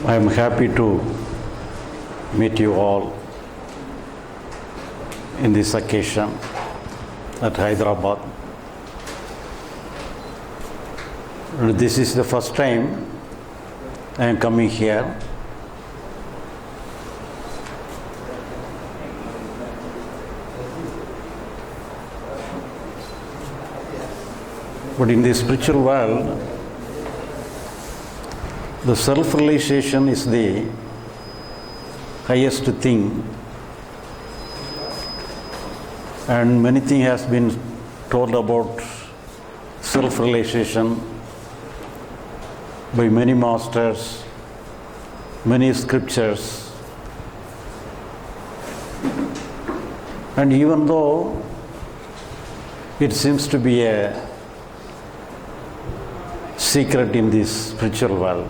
I am happy to meet you all in this occasion at Hyderabad. This is the first time I am coming here. But in the spiritual world, the self-realization is the highest thing, and many things has been told about self-realization by many masters, many scriptures. And even though it seems to be a secret in this spiritual world,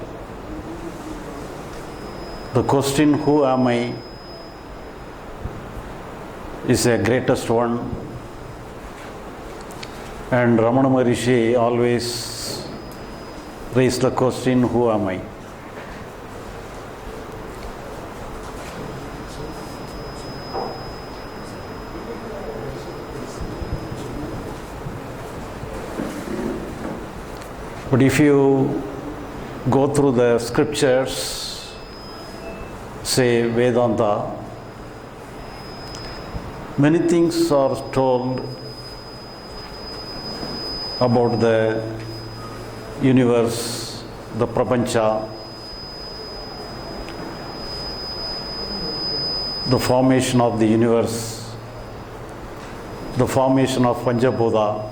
the question, who am I, is the greatest one. And Ramana Maharishi always raised the question, who am I? But if you go through the scriptures, say Vedanta, many things are told about the universe, the prapancha, the formation of the universe, the formation of Panchabhuta,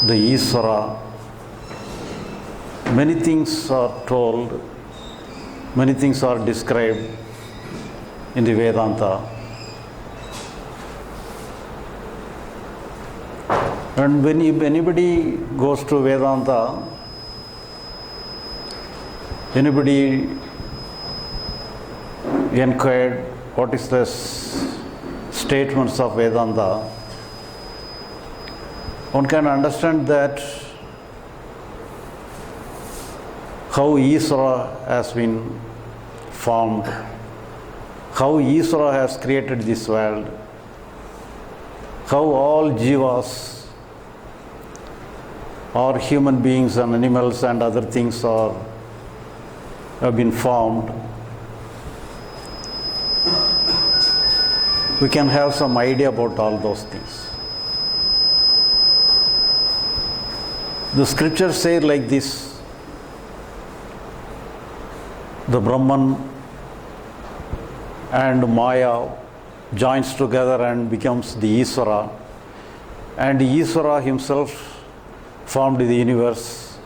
the Isvara. Many things are told, many things are described in the Vedanta. And when anybody goes to Vedanta, anybody inquired what is the statements of Vedanta, one can understand that how Isvara has been formed, how Isvara has created this world, how all jivas, or human beings and animals and other things have been formed. We can have some idea about all those things. The scriptures say like this: the Brahman and Maya joins together and becomes the Isvara, and Isvara himself formed the universe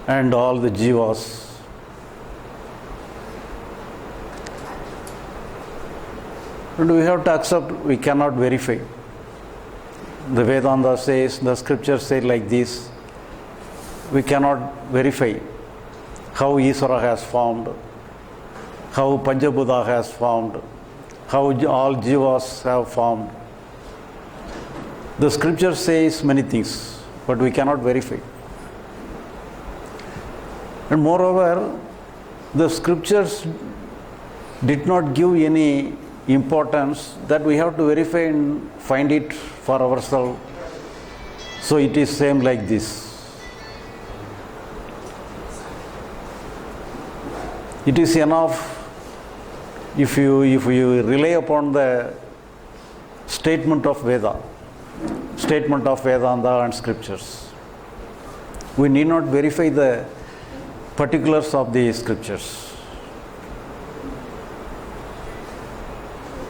and all the jivas. And we have to accept, we cannot verify. The Vedanta says, the scriptures say like this: we cannot verify how Isvara has formed, how Panchabhuta has formed, how all jivas have formed. The scripture says many things, but we cannot verify. And moreover, the scriptures did not give any importance that we have to verify and find it for ourselves. So it is same like this. It is enough if you rely upon the statement of Vedanta and scriptures. We need not verify the particulars of the scriptures.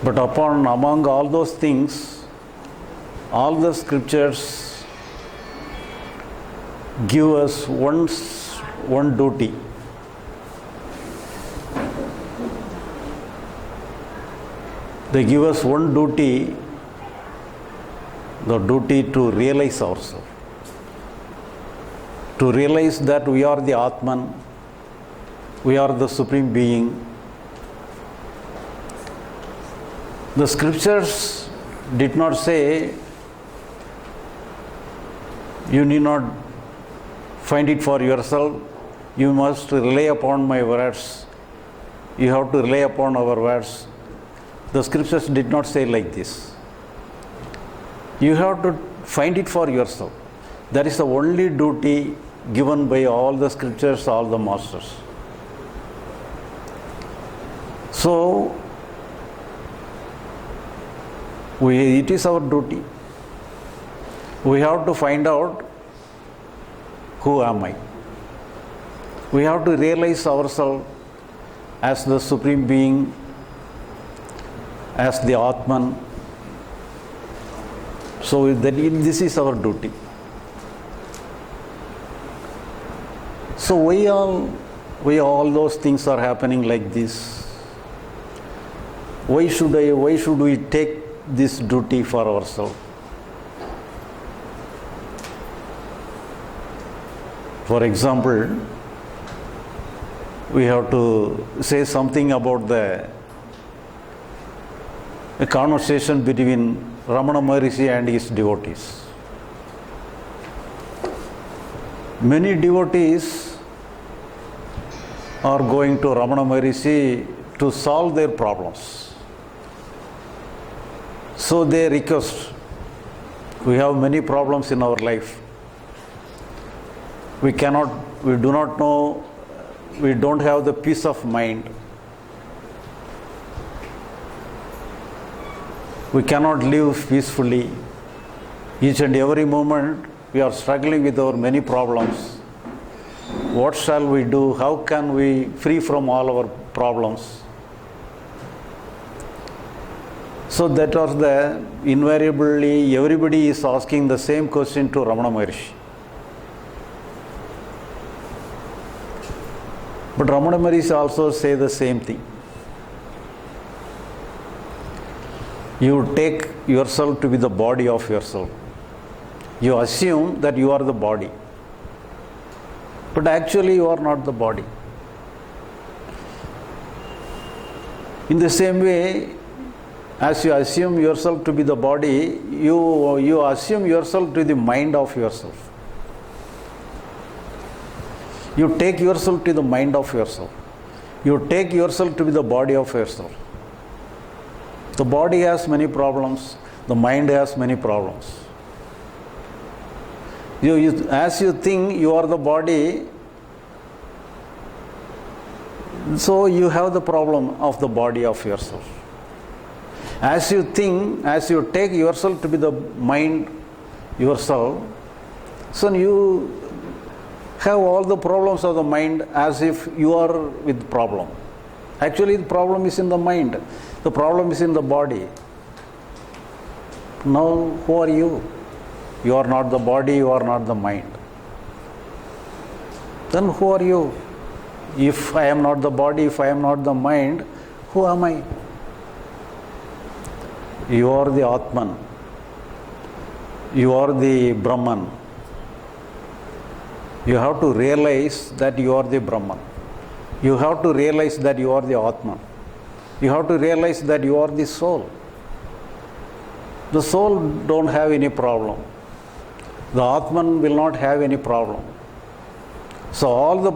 But among all those things, all the scriptures give us one duty. They give us one duty, the duty to realize ourselves, to realize that we are the Othman, we are the Supreme Being. The scriptures did not say you need not find it for yourself, you must rely upon my words. You have to rely upon our words. The scriptures did not say like this. You have to find it for yourself. That is the only duty given by all the scriptures, all the masters. So, it is our duty. We have to find out, who am I? We have to realize ourselves as the Supreme Being, as the Othman. So this is our duty. So why all those things are happening like this? Why should we take this duty for ourselves? For example, we have to say something about a conversation between Brahmana and his devotees. Many devotees are going to Ramana Maharishi to solve their problems. So they request, we have many problems in our life. We do not know, we don't have the peace of mind. We cannot live peacefully. Each and every moment we are struggling with our many problems. What shall we do? How can we free from all our problems? So that was invariably everybody is asking the same question to Ramana Maharishi. But Ramana Maharishi also say the same thing. You take yourself to be the body of yourself. You assume that you are the body. But actually you are not the body. In the same way, as you assume yourself to be the body, you assume yourself to be the mind of yourself. You take yourself to the mind of yourself. You take yourself to be the body of yourself. The body has many problems. The mind has many problems. As you think you are the body, so you have the problem of the body of yourself. As you think, as you take yourself to be the mind yourself, so you have all the problems of the mind as if you are with problem. Actually, the problem is in the mind. The problem is in the body. Now, who are you? You are not the body, you are not the mind. Then who are you? If I am not the body, if I am not the mind, who am I? You are the Othman. You are the Brahman. You have to realize that you are the Brahman. You have to realize that you are the Othman. You have to realize that you are the soul. The soul don't have any problem. The Othman will not have any problem. So all the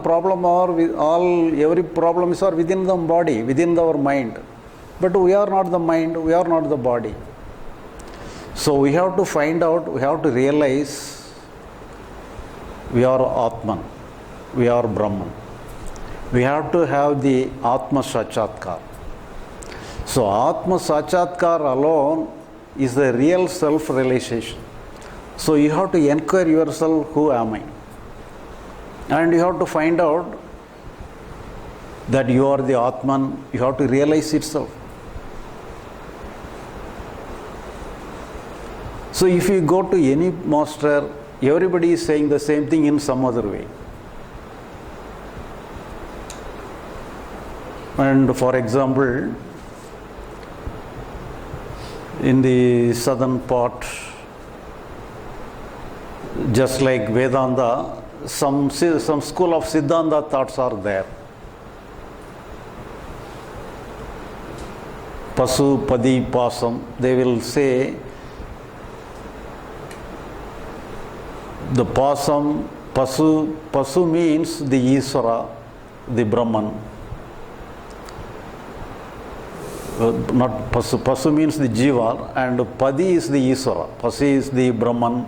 every problems are within the body, within our mind. But we are not the mind, we are not the body. So we have to find out, we have to realize we are Othman, we are Brahman. We have to have the Atma Sakshatkar. So Atma Sakshatkar alone is the real self-realization. So you have to inquire yourself, who am I? And you have to find out that you are the Atman. You have to realize itself. So if you go to any master, everybody is saying the same thing in some other way. And for example, in the southern part, just like Vedanta, some school of Siddhanta thoughts are there. Pasu, Padi, Pasam, they will say the possum Pasu means the Iswara, the Brahman. Not Pasu. Pasu means the Jiva, and Padi is the Iswara. Pasi is the Brahman.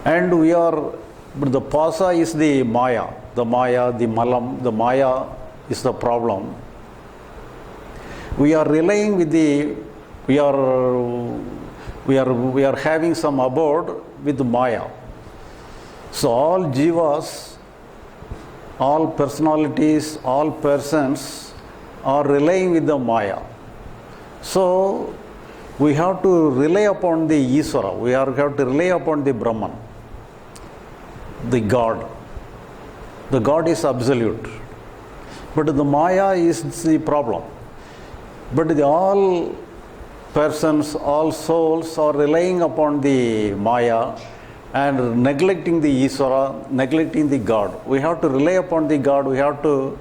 And the Pasa is the Maya. The Maya, the Malam. The Maya is the problem. We are relying with we are having some abode with Maya. So all jivas, all personalities, all persons are relying with the Maya. So we have to rely upon the Iswara. We have to rely upon the Brahman, the God. The God is absolute. But the Maya is the problem. But all persons, all souls are relying upon the Maya and neglecting the Iswara, neglecting the God. We have to rely upon the God. We have to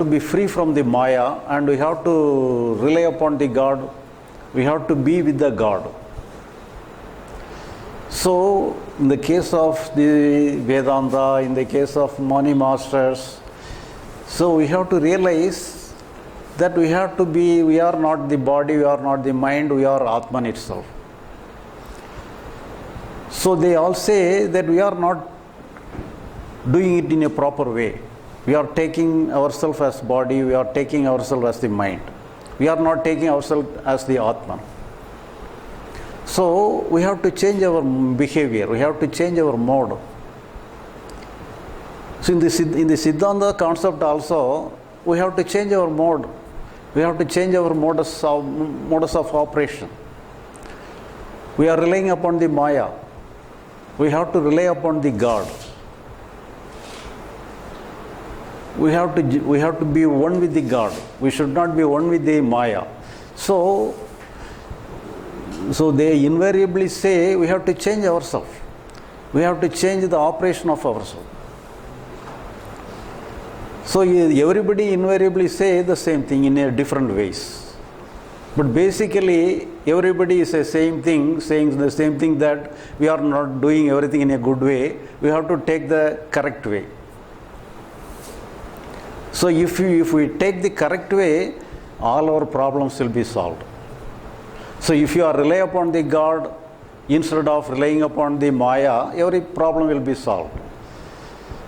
be free from the Maya, and we have to rely upon the God. We have to be with the God. So, in the case of the Vedanta, in the case of Mani Masters, so we have to realize that we are not the body, we are not the mind, we are Atman itself. So they all say that we are not doing it in a proper way. We are taking ourselves as body, we are taking ourselves as the mind. We are not taking ourselves as the Atman. So we have to change our behavior, we have to change our mode. So in the Siddhanta concept also, we have to change our mode. We have to change our modus of operation. We are relying upon the Maya. We have to rely upon the God. We have to be one with the God. We should not be one with the Maya. So they invariably say we have to change ourselves. We have to change the operation of ourselves. So everybody invariably say the same thing in a different ways. But basically everybody is the same thing, saying the same thing, that we are not doing everything in a good way. We have to take the correct way. So if we take the correct way, all our problems will be solved. So if you are relying upon the God instead of relying upon the Maya, every problem will be solved.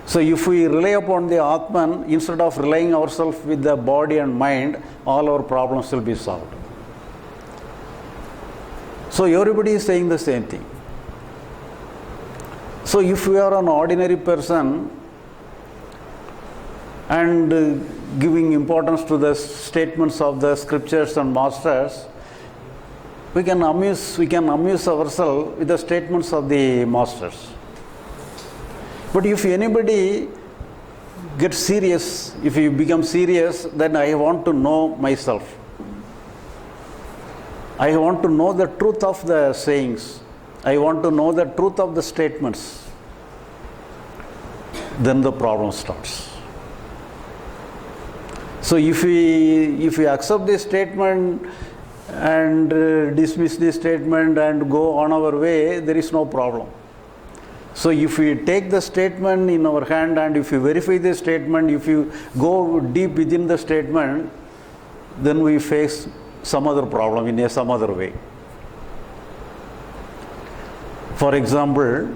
So if we rely upon the Atman instead of relying ourselves with the body and mind, all our problems will be solved. So everybody is saying the same thing. So if we are an ordinary person and giving importance to the statements of the scriptures and masters, we can amuse ourselves with the statements of the masters. But if anybody gets serious, if you become serious, then I want to know myself. I want to know the truth of the sayings. I want to know the truth of the statements. Then the problem starts. So if we accept this statement and dismiss this statement and go on our way, there is no problem. So if we take the statement in our hand and if you verify the statement, if you go deep within the statement, then we face some other problem in some other way. For example,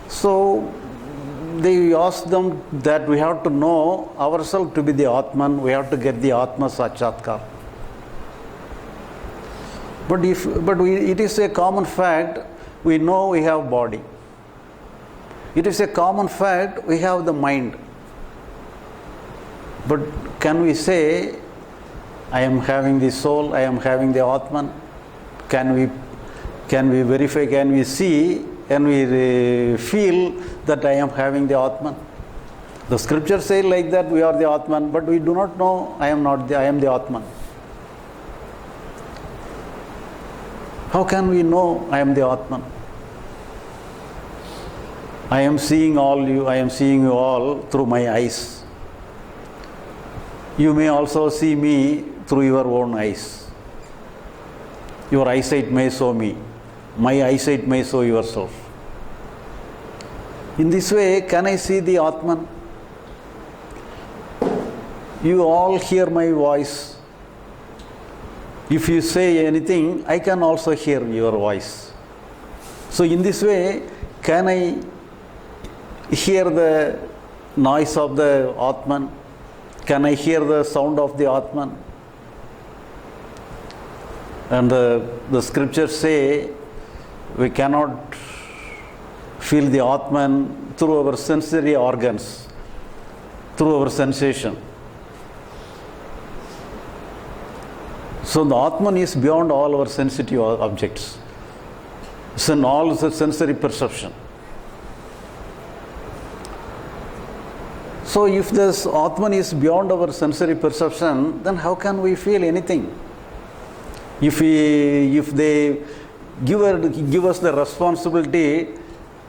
so they ask them that we have to know ourselves to be the Atman, we have to get the Atma Sakshatkar. But it is a common fact, we know we have body. It is a common fact, we have the mind. But can we say, I am having the soul, I am having the Atman? Can we verify, can we see, can we feel that I am having the Atman? The scriptures say like that, we are the Atman, but we do not know I am the Atman. How can we know I am the Atman? I am seeing you all through my eyes. You may also see me through your own eyes. Your eyesight may show me, my eyesight may show yourself. In this way, can I see the Atman? You all hear my voice. If you say anything, I can also hear your voice. So in this way, can I hear the noise of the Atman? Can I hear the sound of the Atman? And the scriptures say we cannot feel the Atman through our sensory organs, through our sensation. So the Atman is beyond all our sensitive objects. It's in all the sensory perception. So if this Atman is beyond our sensory perception, then how can we feel anything? If they give us the responsibility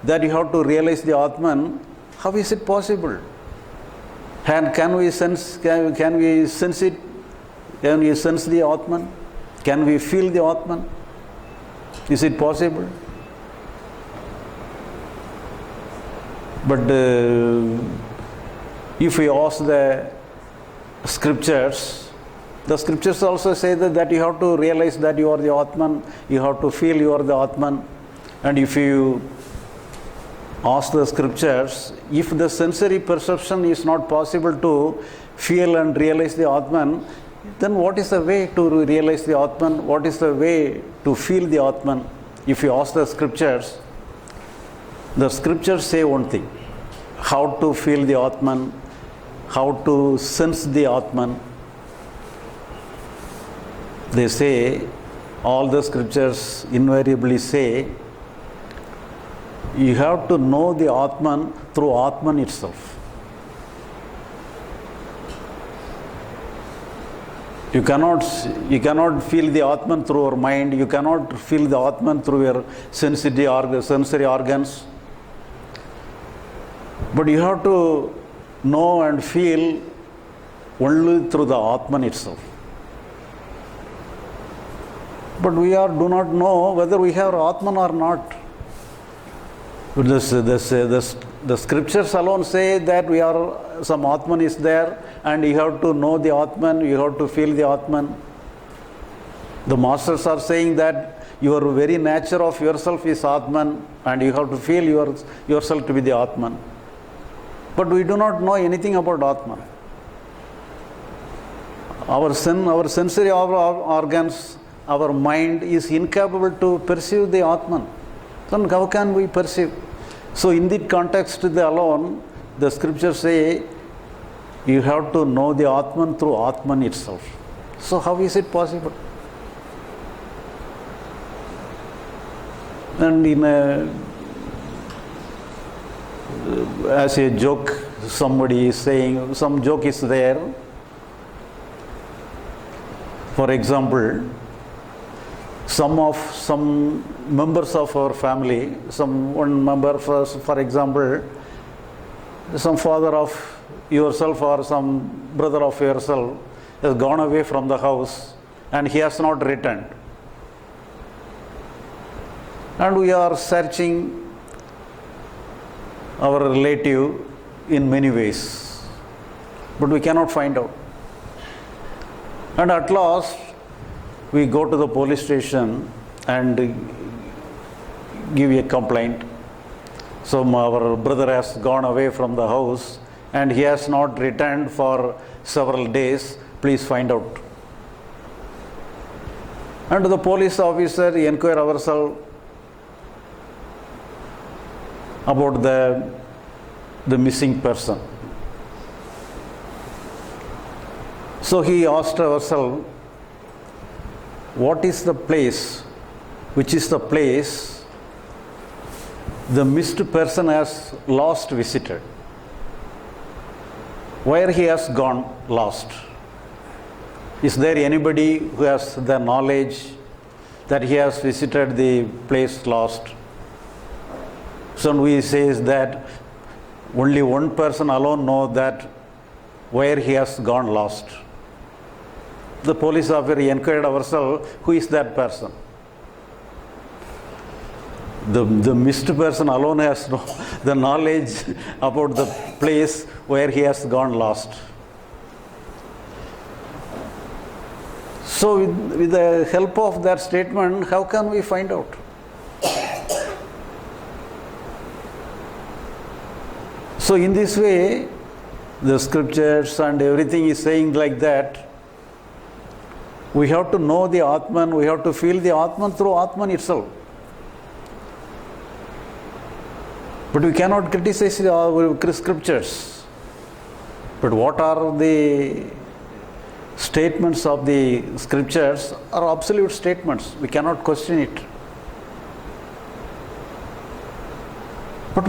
that you have to realize the Atman, how is it possible? And can we sense it? Can we sense the Atman? Can we feel the Atman? Is it possible? But if we ask the scriptures also say that you have to realize that you are the Atman, you have to feel you are the Atman. And if you ask the scriptures, if the sensory perception is not possible to feel and realize the Atman, then what is the way to realize the Atman? What is the way to feel the Atman? If you ask the scriptures say one thing: how to feel the Atman, how to sense the Atman. They say, all the scriptures invariably say, you have to know the Atman through Atman itself. You cannot feel the Atman through your mind. You cannot feel the Atman through your sensory organs. But you have to know and feel only through the Atman itself. But we do not know whether we have Atman or not. The scriptures alone say that some Atman is there, and you have to know the Atman, you have to feel the Atman. The masters are saying that your very nature of yourself is Atman, and you have to feel yourself to be the Atman. But we do not know anything about Atman. Our sensory organs, our mind is incapable to perceive the Atman. Then how can we perceive? So in that context alone, the scriptures say you have to know the Atman through Atman itself. So how is it possible? And as a joke, somebody is saying, some joke is there. For example, some members of our family, one member, for example, some father of yourself or some brother of yourself has gone away from the house and he has not returned. And we are searching our relative in many ways, but we cannot find out. And at last, we go to the police station and give a complaint. So our brother has gone away from the house and he has not returned for several days. Please find out. And the police officer inquire ourselves about the missing person. So he asked ourselves, what is the place, which is the place the missed person has last visited? Where he has gone last? Is there anybody who has the knowledge that he has visited the place last? So we say that only one person alone knows that where he has gone last. The police officer inquired ourselves, who is that person? The missed person alone has the knowledge about the place where he has gone lost. So with the help of that statement, how can we find out? So in this way, the scriptures and everything is saying like that. We have to know the Othman, we have to feel the Othman through Othman itself. But we cannot criticize the scriptures. But what are the statements of the scriptures are absolute statements. We cannot question it. But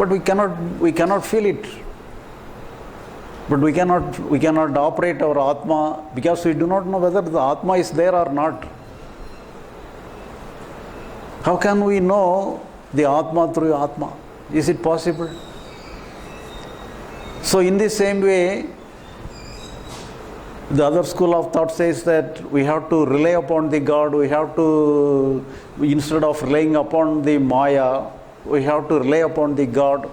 we cannot feel it. But we cannot operate our Atma because we do not know whether the Atma is there or not. How can we know the Atma through Atma? Is it possible? So in the same way, the other school of thought says that we have to rely upon the God, we have to, instead of relying upon the Maya, we have to rely upon the God.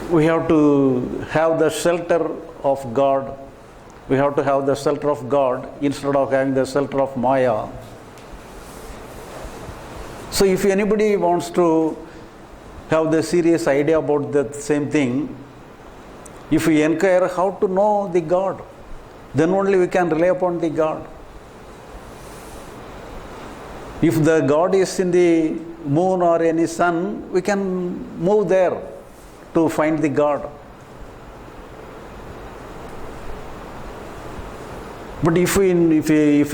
We have to have the shelter of God. We have to have the shelter of God instead of having the shelter of Maya. So if anybody wants to have the serious idea about the same thing, if we inquire how to know the God, then only we can rely upon the God. If the God is in the moon or any sun, we can move there to find the God. But if we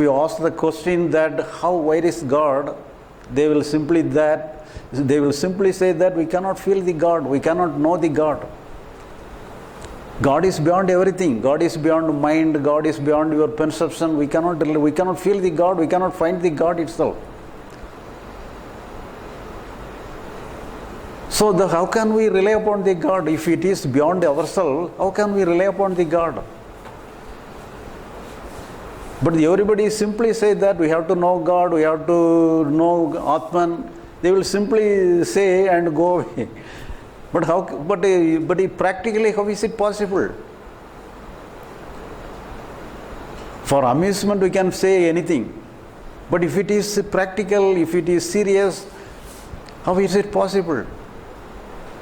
ask the question that where is God, they will simply say that we cannot feel the God, we cannot know the God. God is beyond everything. God is beyond mind. God is beyond your perception. We cannot feel the God. We cannot find the God itself. So how can we rely upon the God if it is beyond ourselves? How can we rely upon the God? But everybody simply say that we have to know God, we have to know Othman. They will simply say and go away. But practically, how is it possible? For amusement, we can say anything. But if it is practical, if it is serious, how is it possible?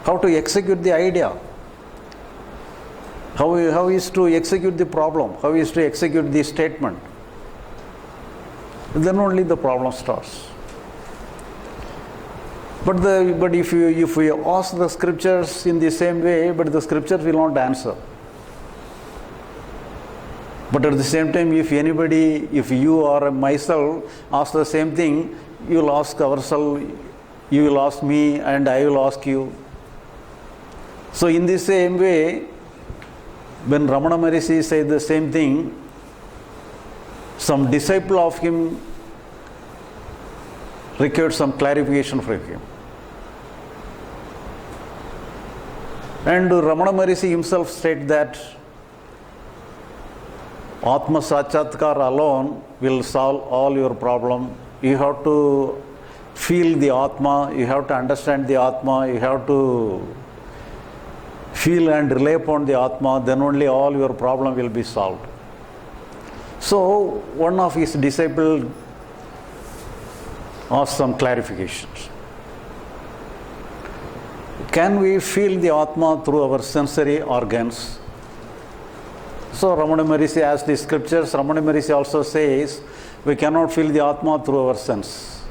How to execute the idea? How is to execute the problem? How is to execute the statement? Then only the problem starts. But if we ask the scriptures in the same way, but the scriptures will not answer. But at the same time, if you or myself ask the same thing, you will ask ourselves, you will ask me, and I will ask you. So in the same way, when Ramana Maharishi said the same thing, some disciple of him required some clarification from him. And Ramana Maharishi himself said that Atma Sachatkar alone will solve all your problem. You have to feel the Atma, you have to understand the Atma, you have to feel and rely upon the Atma, then only all your problem will be solved. So one of his disciples asked some clarifications. Can we feel the Atma through our sensory organs? So Ramana Maharishi, as the scriptures, Ramana Maharishi also says, we cannot feel the Atma through our sense.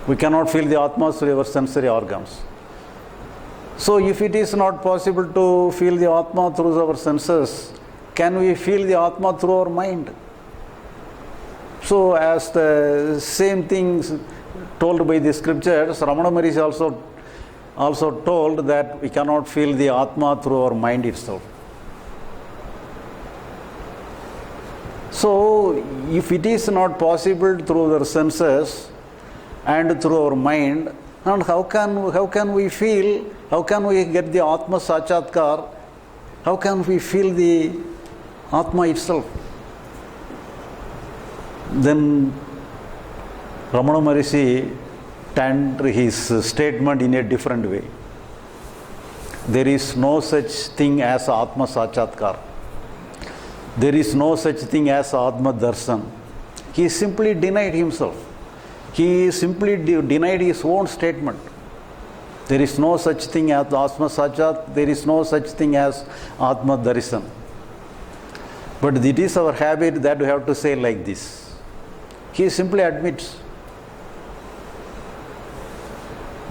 We cannot feel the Atma through our sensory organs. So if it is not possible to feel the Atma through our senses, can we feel the Atma through our mind? So as the same things told by the scriptures, Ramana Maharishi also told that we cannot feel the Atma through our mind itself. So if it is not possible through our senses and through our mind, and how can we feel, how can we get the Atma Sachatkar, how can we feel the Atma itself? Then Ramana Maharishi turned his statement in a different way. There is no such thing as Atma Sakshatkar. There is no such thing as Atma Darshan. He simply denied himself. He simply denied his own statement. There is no such thing as Atma Sakshat. There is no such thing as Atma Darshan. But it is our habit that we have to say like this. He simply admits.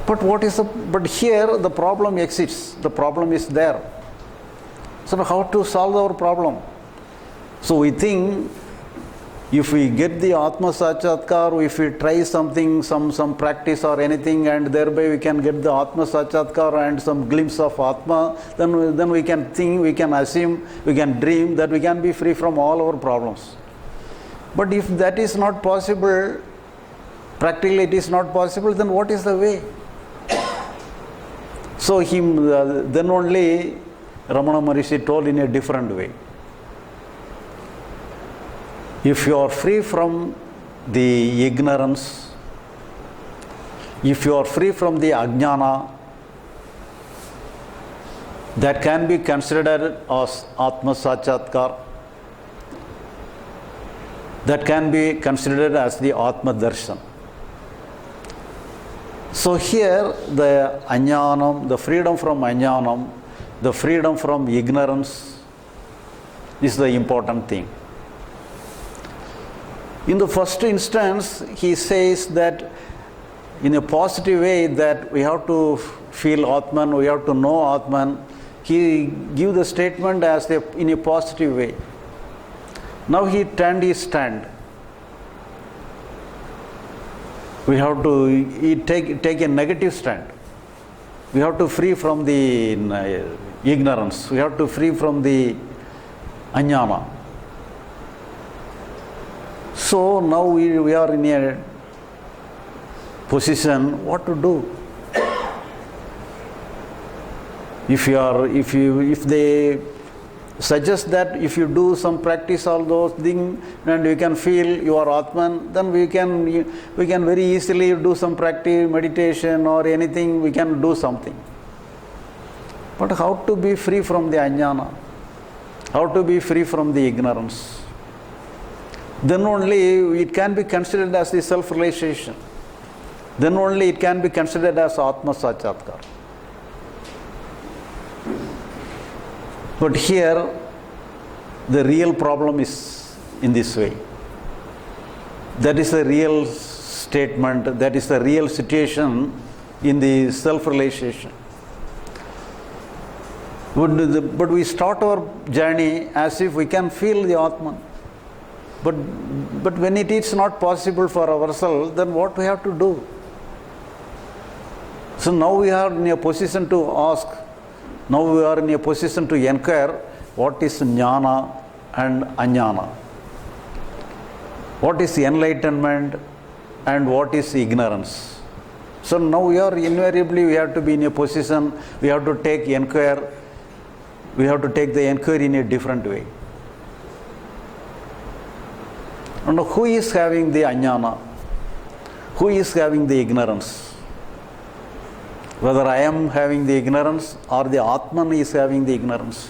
But here the problem exists. The problem is there. So how to solve our problem? So we think if we get the Atma Sakshatkar, if we try something, some practice or anything, and thereby we can get the Atma Sakshatkar and some glimpse of Atma, then we can think, we can assume, we can dream that we can be free from all our problems. But if that is not possible, practically it is not possible, then what is the way? So then only Ramana Maharishi told in a different way. If you are free from the ignorance, if you are free from the ajnana, that can be considered as Atma Sakshatkar, that can be considered as the Atma Darshan. So here the ajnanam, the freedom from ajnanam, the freedom from ignorance is the important thing. In the first instance, he says that in a positive way that we have to feel Atman, we have to know Atman. He gives the statement in a positive way. Now he turned his stand. We have to take a negative stand. We have to free from the ignorance. We have to free from the ajnana. So now we are in a position what to do. If they suggest that if you do some practice all those things and you can feel you are Atman, then we can very easily do some practice, meditation or anything, we can do something. But how to be free from the ajnana? How to be free from the ignorance? Then only it can be considered as the self-realization. Then only it can be considered as Atma Sakshatkar. But here, the real problem is in this way. That is the real statement, that is the real situation in the self-realization. But we start our journey as if we can feel the Atman. But when it is not possible for ourselves, then what we have to do? So now we are in a position to ask, now we are in a position to inquire what is jnana and ajnana. What is enlightenment and what is ignorance. So now we have to be in a position, we have to take the inquiry in a different way. And who is having the ajnana? Who is having the ignorance? Whether I am having the ignorance or the Atman is having the ignorance.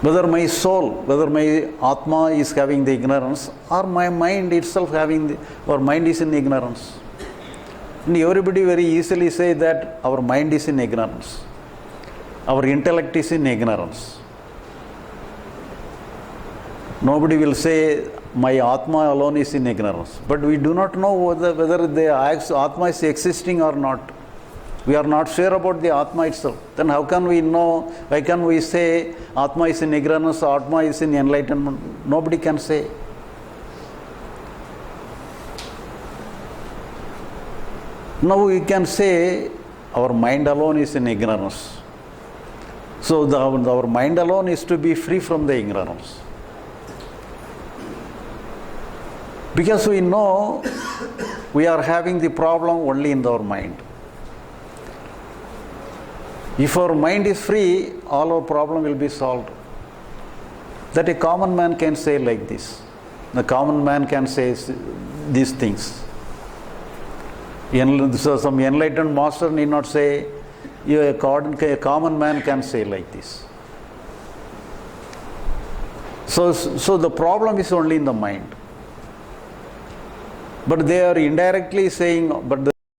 Whether my soul, whether my Atma is having the ignorance or my mind itself or mind is in ignorance. And everybody very easily say that our mind is in ignorance. Our intellect is in ignorance. Nobody will say my Atma alone is in ignorance. But we do not know whether the Atma is existing or not. We are not sure about the Atma itself. Then how can we know, why can we say Atma is in ignorance, Atma is in enlightenment? Nobody can say. Now we can say our mind alone is in ignorance. So our mind alone is to be free from the ignorance. Because we know we are having the problem only in our mind. If our mind is free, all our problem will be solved. that a common man can say like this. The common man can say these things. So some enlightened master need not say, a common man can say like this. So the problem is only in the mind. But they are indirectly saying, but the